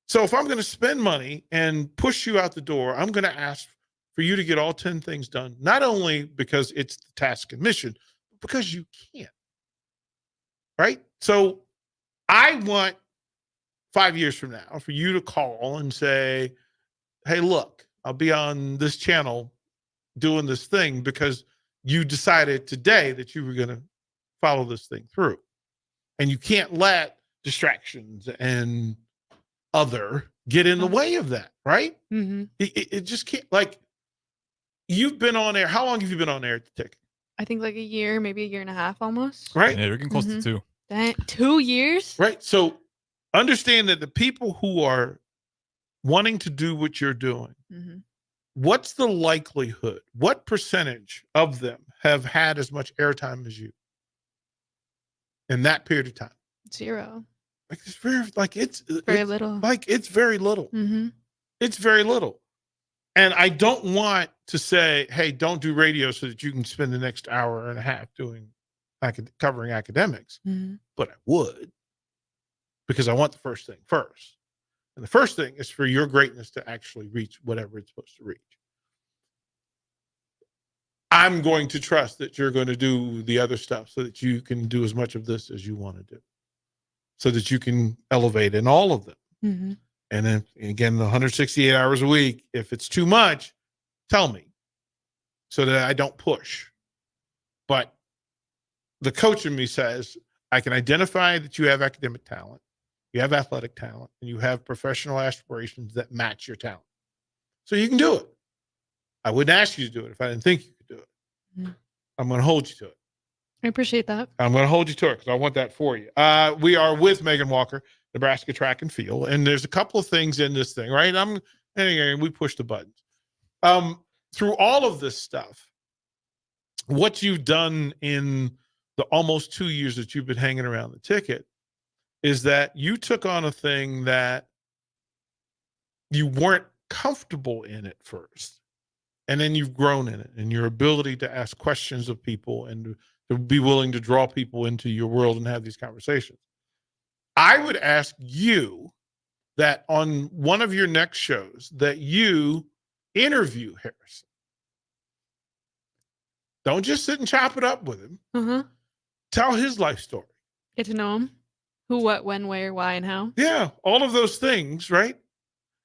So if I'm going to spend money and push you out the door, I'm going to ask for you to get all 10 things done, not only because it's the task and mission, but because you can't. Right? So I want 5 years from now for you to call and say, hey, look, I'll be on this channel doing this thing because you decided today that you were going to follow this thing through. And you can't let distractions and other get in the way of that, right? Mm-hmm. It just can't. Like, you've been on air. How long have you been on air at the Tick? I think like a year, maybe a year and a half almost. Right? Yeah, we're getting close to 2. 2 years? Right. So understand that the people who are wanting to do what you're doing, Mm-hmm. what's the likelihood? What percentage of them have had as much airtime as you in that period of time? 0. Like it's very little. Like it's very little. Mm-hmm. It's very little. And I don't want to say, hey, don't do radio so that you can spend the next hour and a half covering academics. Mm-hmm. But I would, because I want the first thing first. And the first thing is for your greatness to actually reach whatever it's supposed to reach. I'm going to trust that you're going to do the other stuff so that you can do as much of this as you want to do, so that you can elevate in all of them. Mm-hmm. And then again, the 168 hours a week, if it's too much, tell me so that I don't push. But the coach in me says, I can identify that you have academic talent, you have athletic talent, and you have professional aspirations that match your talent. So you can do it. I wouldn't ask you to do it if I didn't think you could do it. Mm-hmm. I'm going to hold you to it. I appreciate that. I'm going to hold you to it because I want that for you. We are with Meghan Walker, Nebraska Track and Field, and there's a couple of things in this thing, right? Anyway, we push the buttons. Through all of this stuff, what you've done in the almost 2 years that you've been hanging around the ticket is that you took on a thing that you weren't comfortable in at first, and then you've grown in it, and your ability to ask questions of people and to be willing to draw people into your world and have these conversations. I would ask you that on one of your next shows that you interview Harrison. Don't just sit and chop it up with him. Uh-huh. Tell his life story. Get to know him. Who, what, when, where, why, and how. Yeah, all of those things, right?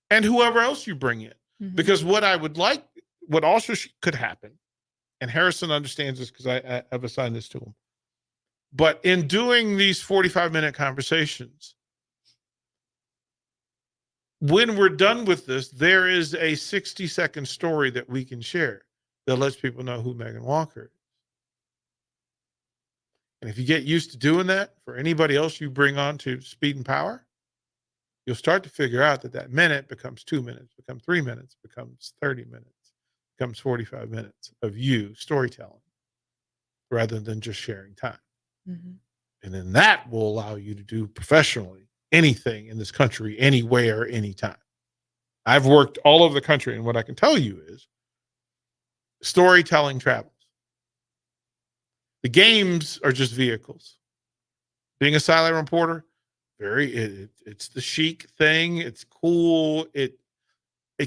And whoever else you bring in. Mm-hmm. Because what I would like, what also could happen, and Harrison understands this because I've assigned this to him, but in doing these 45-minute conversations, when we're done with this, there is a 60-second story that we can share that lets people know who Meghan Walker is. And if you get used to doing that for anybody else you bring on to Speed and Power, you'll start to figure out that minute becomes 2 minutes, becomes 3 minutes, becomes 30 minutes, becomes 45 minutes of you storytelling rather than just sharing time. Mm-hmm. And then that will allow you to do professionally anything in this country, anywhere, anytime. I've worked all over the country, and what I can tell you is storytelling travels. The games are just vehicles. Being a sideline reporter, it's the chic thing. It's cool. It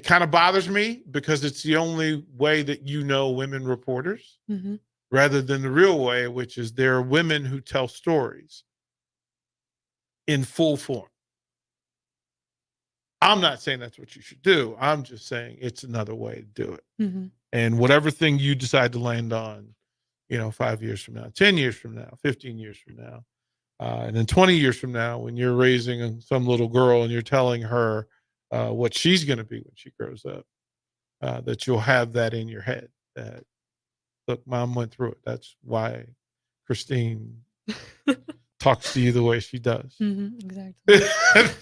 kind of bothers me because it's the only way that you know women reporters, mm-hmm. rather than the real way, which is there are women who tell stories in full form. I'm not saying that's what you should do. I'm just saying it's another way to do it. Mm-hmm. And whatever thing you decide to land on, 5 years from now, 10 years from now, 15 years from now, and then 20 years from now, when you're raising some little girl and you're telling her what she's going to be when she grows up, that you'll have that in your head that, look, Mom went through it. That's why Christine talks to you the way she does. Mm-hmm. Exactly.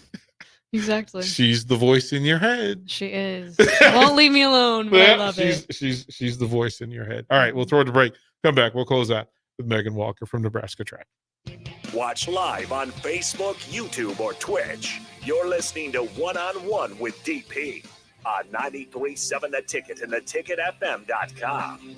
Exactly. She's the voice in your head. She is. Won't leave me alone, but I love it. She's the voice in your head. All right, we'll throw it to break. Come back. We'll close out with Meghan Walker from Nebraska Track. Watch live on Facebook, YouTube, or Twitch. You're listening to One on One with DP. on 93.7 The Ticket and theticketfm.com.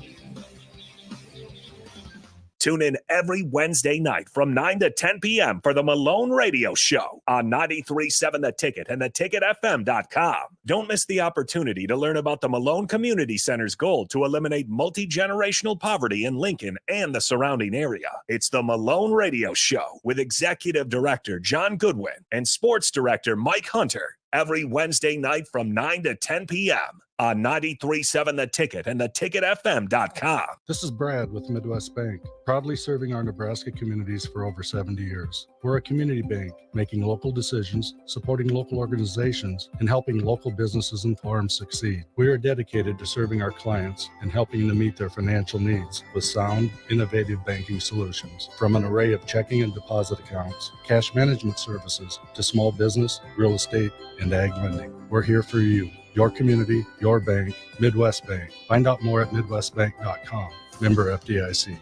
Tune in every Wednesday night from 9 to 10 p.m. for the Malone Radio Show on 93.7 The Ticket and theticketfm.com. Don't miss the opportunity to learn about the Malone Community Center's goal to eliminate multi-generational poverty in Lincoln and the surrounding area. It's the Malone Radio Show with Executive Director John Goodwin and Sports Director Mike Hunter every Wednesday night from 9 to 10 p.m. on 93.7 The Ticket and theticketfm.com. This is Brad with Midwest Bank, proudly serving our Nebraska communities for over 70 years. We're a community bank, making local decisions, supporting local organizations, and helping local businesses and farms succeed. We are dedicated to serving our clients and helping them meet their financial needs with sound, innovative banking solutions. From an array of checking and deposit accounts, cash management services, to small business, real estate, and ag lending. We're here for you. Your community, your bank, Midwest Bank. Find out more at midwestbank.com. Member FDIC.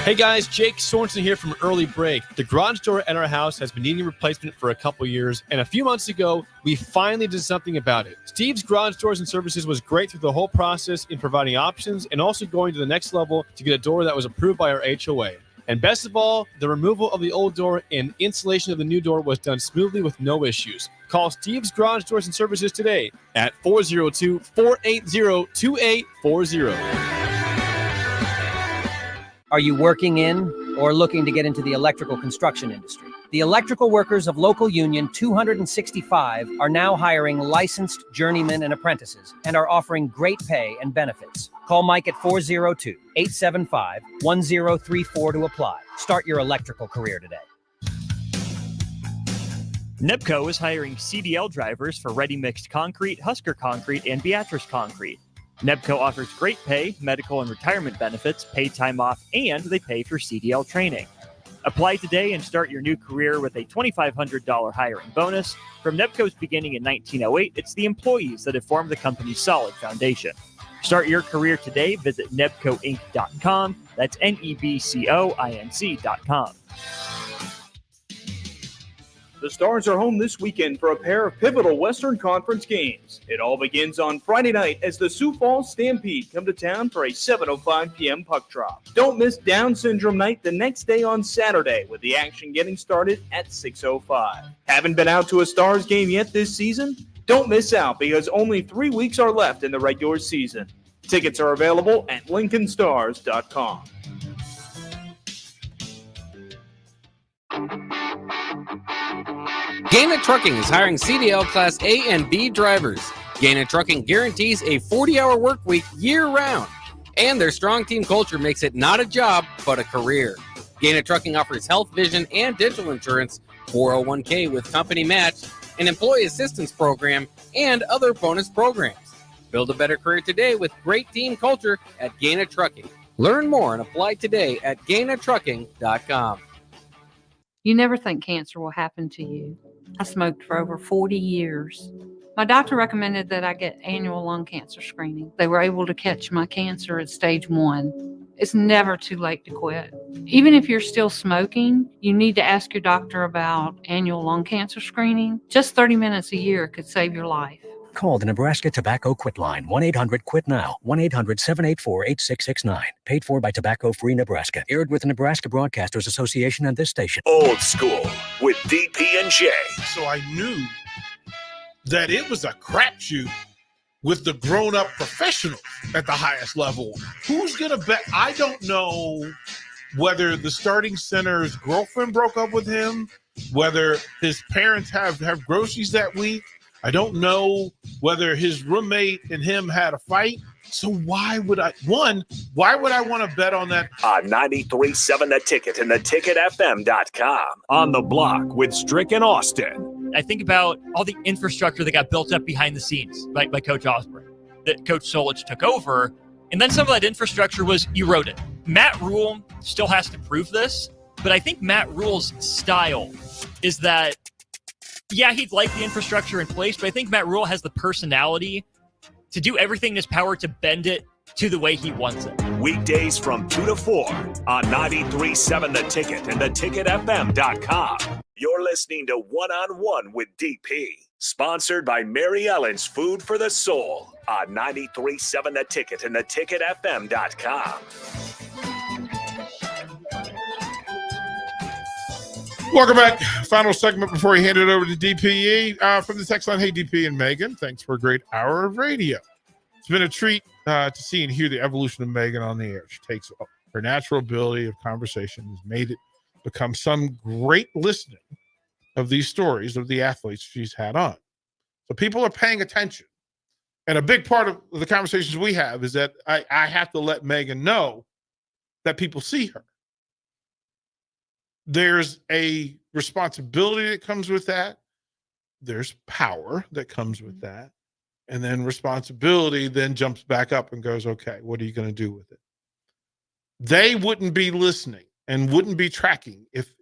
Hey guys, Jake Sorensen here from Early Break. The garage door at our house has been needing replacement for a couple years, and a few months ago, we finally did something about it. Steve's Garage Doors and Services was great through the whole process in providing options and also going to the next level to get a door that was approved by our HOA. And best of all, the removal of the old door and installation of the new door was done smoothly with no issues. Call Steve's Garage Doors and Services today at 402-480-2840. Are you working in or looking to get into the electrical construction industry? The electrical workers of Local Union 265 are now hiring licensed journeymen and apprentices and are offering great pay and benefits. Call Mike at 402-875-1034 to apply. Start your electrical career today. NEBCO is hiring CDL drivers for Ready Mixed Concrete, Husker Concrete, and Beatrice Concrete. NEBCO offers great pay, medical and retirement benefits, paid time off, and they pay for CDL training. Apply today and start your new career with a $2,500 hiring bonus. From NEBCO's beginning in 1908, it's the employees that have formed the company's solid foundation. Start your career today. Visit nebcoinc.com. That's NEBCOINC.com. The Stars are home this weekend for a pair of pivotal Western Conference games. It all begins on Friday night as the Sioux Falls Stampede come to town for a 7:05 p.m. puck drop. Don't miss Down Syndrome Night the next day on Saturday, with the action getting started at 6:05. Haven't been out to a Stars game yet this season? Don't miss out, because only 3 weeks are left in the regular season. Tickets are available at LincolnStars.com. Gaina Trucking is hiring CDL Class A and B drivers. Gaina Trucking guarantees a 40-hour work week year-round, and their strong team culture makes it not a job, but a career. Gaina Trucking offers health, vision, and dental insurance, 401k with company match, an employee assistance program, and other bonus programs. Build a better career today with great team culture at Gaina Trucking. Learn more and apply today at GainaTrucking.com. You never think cancer will happen to you. I smoked for over 40 years. My doctor recommended that I get annual lung cancer screening. They were able to catch my cancer at stage 1. It's never too late to quit. Even if you're still smoking, you need to ask your doctor about annual lung cancer screening. Just 30 minutes a year could save your life. Call the Nebraska Tobacco Quit Line, 1-800-QUIT-NOW, 1-800-784-8669. Paid for by Tobacco Free Nebraska. Aired with the Nebraska Broadcasters Association and this station. Old School with DP&J. So I knew that it was a crapshoot with the grown-up professionals at the highest level. Who's going to bet? I don't know whether the starting center's girlfriend broke up with him, whether his parents have groceries that week. I don't know whether his roommate and him had a fight. So why would I want to bet on that? On 93.7 The Ticket and theticketfm.com. On the Block with Strick and Austin. I think about all the infrastructure that got built up behind the scenes by Coach Osborne, that Coach Solich took over, and then some of that infrastructure was eroded. Matt Rule still has to prove this, but I think Matt Rule's style is that, yeah, he'd like the infrastructure in place, but I think Matt Rule has the personality to do everything in his power to bend it to the way he wants it. Weekdays from 2 to 4 on 93.7 The Ticket and theticketfm.com. You're listening to One on One with DP. Sponsored by Mary Ellen's Food for the Soul on 93.7 The Ticket and theticketfm.com. Welcome back. Final segment before we hand it over to DPE from the text line. Hey, DP and Megan, thanks for a great hour of radio. It's been a treat to see and hear the evolution of Megan on the air. She takes her natural ability of conversation, has made it become some great listening of these stories of the athletes she's had on. So people are paying attention. And a big part of the conversations we have is that I have to let Megan know that people see her. There's a responsibility that comes with that. There's power that comes with that. And then responsibility then jumps back up and goes, okay, what are you going to do with it? They wouldn't be listening and wouldn't be tracking if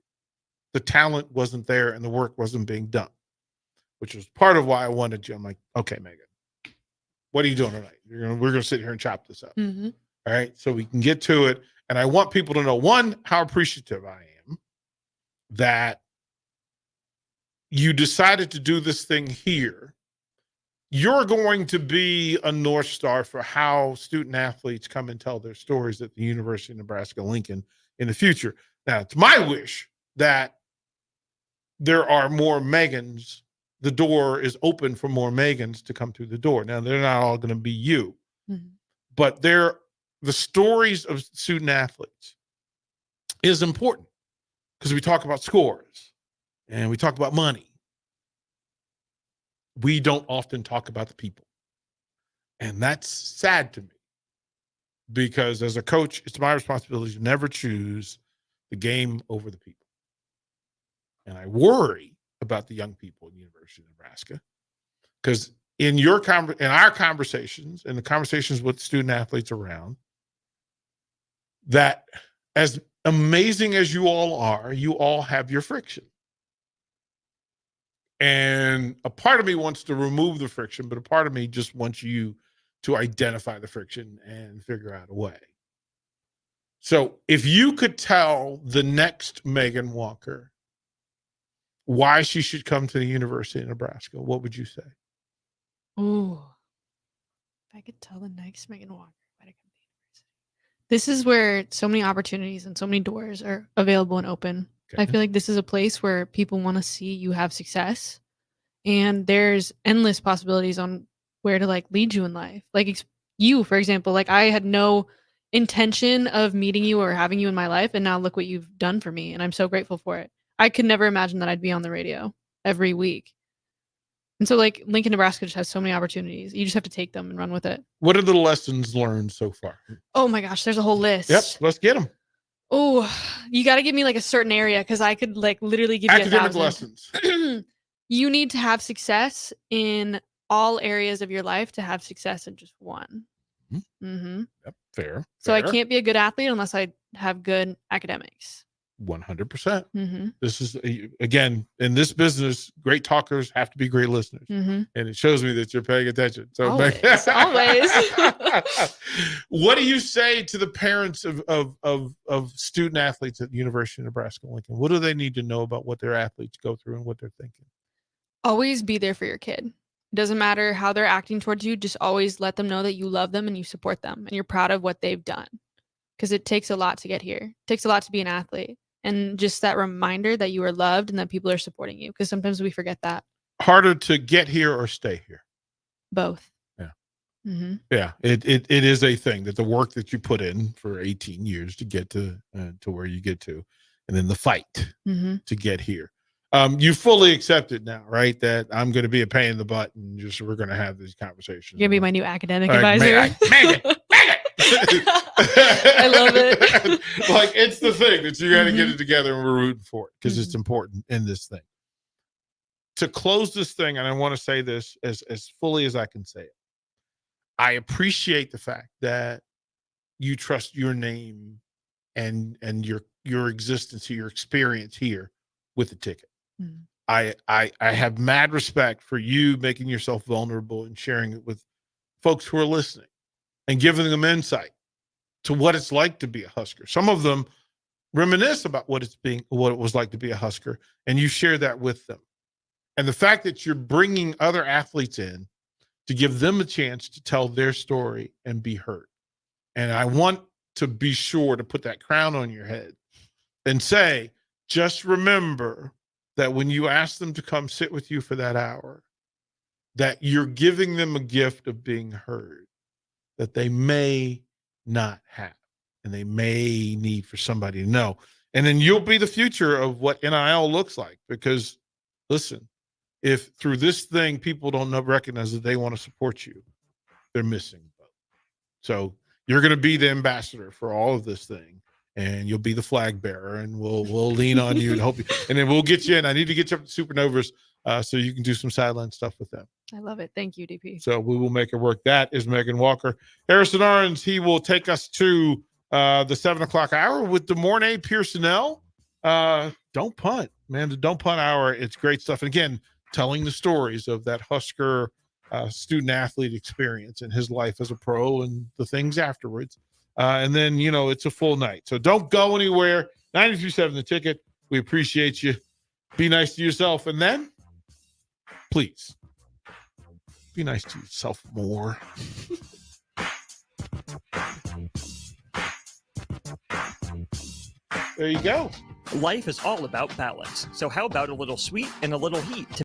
the talent wasn't there and the work wasn't being done, which was part of why I wanted you. I'm like, okay, Megan, what are you doing tonight? We're going to sit here and chop this up. Mm-hmm. All right. So we can get to it. And I want people to know, one, how appreciative I am that you decided to do this thing here. You're going to be a North Star for how student athletes come and tell their stories at the University of Nebraska-Lincoln in the future. Now, it's my wish that there are more Megans. The door is open for more Megans to come through the door. Now, they're not all going to be you, but the stories of student athletes is important because we talk about scores and we talk about money. We don't often talk about the people. And that's sad to me because as a coach, it's my responsibility to never choose the game over the people. And I worry about the young people in the University of Nebraska because in our conversations and the conversations with student athletes around, that as amazing as you all have your friction. And a part of me wants to remove the friction, but a part of me just wants you to identify the friction and figure out a way. So if you could tell the next Meghan Walker why she should come to the University of Nebraska, what would you say? Ooh, if I could tell the next Meghan Walker why to come to the university. This is where so many opportunities and so many doors are available and open. Okay. I feel like this is a place where people want to see you have success, and there's endless possibilities on where to like lead you in life. Like you, for example, like I had no intention of meeting you or having you in my life, and now look what you've done for me, and I'm so grateful for it. I could never imagine that I'd be on the radio every week. And so like Lincoln, Nebraska just has so many opportunities. You just have to take them and run with it. What are the lessons learned so far? Oh my gosh, there's a whole list. Yep, let's get them. Oh, you got to give me like a certain area because I could like literally give Academic you 1,000 lessons. You need to have success in all areas of your life to have success in just one. Mm-hmm. Yep, fair. So I can't be a good athlete unless I have good academics. 100%. Mm-hmm. This is, again, in this business, great talkers have to be great listeners. Mm-hmm. And it shows me that you're paying attention. So Always. Always. What do you say to the parents of student athletes at the University of Nebraska-Lincoln? What do they need to know about what their athletes go through and what they're thinking? Always be there for your kid. It doesn't matter how they're acting towards you. Just always let them know that you love them and you support them and you're proud of what they've done. Because it takes a lot to get here. It takes a lot to be an athlete. And just that reminder that you are loved and that people are supporting you. Because sometimes we forget that. Harder to get here or stay here? Both. Yeah. Mm-hmm. Yeah. It is a thing that the work that you put in for 18 years to get to where you get to, and then the fight to get here. You fully accept it now, right? That I'm going to be a pain in the butt and just we're going to have these conversations. You're going to be my new academic All right, advisor. Megan. I love it. Like it's the thing that you got to get it together and we're rooting for it because it's important in this thing. To close this thing, and I want to say this as fully as I can say it, I appreciate the fact that you trust your name and your existence here, your experience here with the ticket. I have mad respect for you making yourself vulnerable and sharing it with folks who are listening and giving them insight to what it's like to be a Husker. Some of them reminisce about what it was like to be a Husker, and you share that with them. And the fact that you're bringing other athletes in to give them a chance to tell their story and be heard. And I want to be sure to put that crown on your head and say, just remember that when you ask them to come sit with you for that hour, that you're giving them a gift of being heard that they may not have, and they may need for somebody to know. And then you'll be the future of what NIL looks like, because listen, if through this thing people don't recognize that they want to support you, they're missing. So you're going to be the ambassador for all of this thing, and you'll be the flag bearer, and we'll lean on you and hope you, and then we'll get you in. I need to get you up to Supernovas so you can do some sideline stuff with them. I love it. Thank you, DP. So we will make it work. That is Meghan Walker. Harrison Arns, he will take us to the 7 o'clock hour with DeMornay Pearsonell. Don't punt, man. The Don't Punt Hour. It's great stuff. And again, telling the stories of that Husker student athlete experience and his life as a pro and the things afterwards. And then, you know, it's a full night. So don't go anywhere. 92.7 The Ticket. We appreciate you. Be nice to yourself. And then, please, be nice to yourself more. There you go. Life is all about balance. So how about a little sweet and a little heat to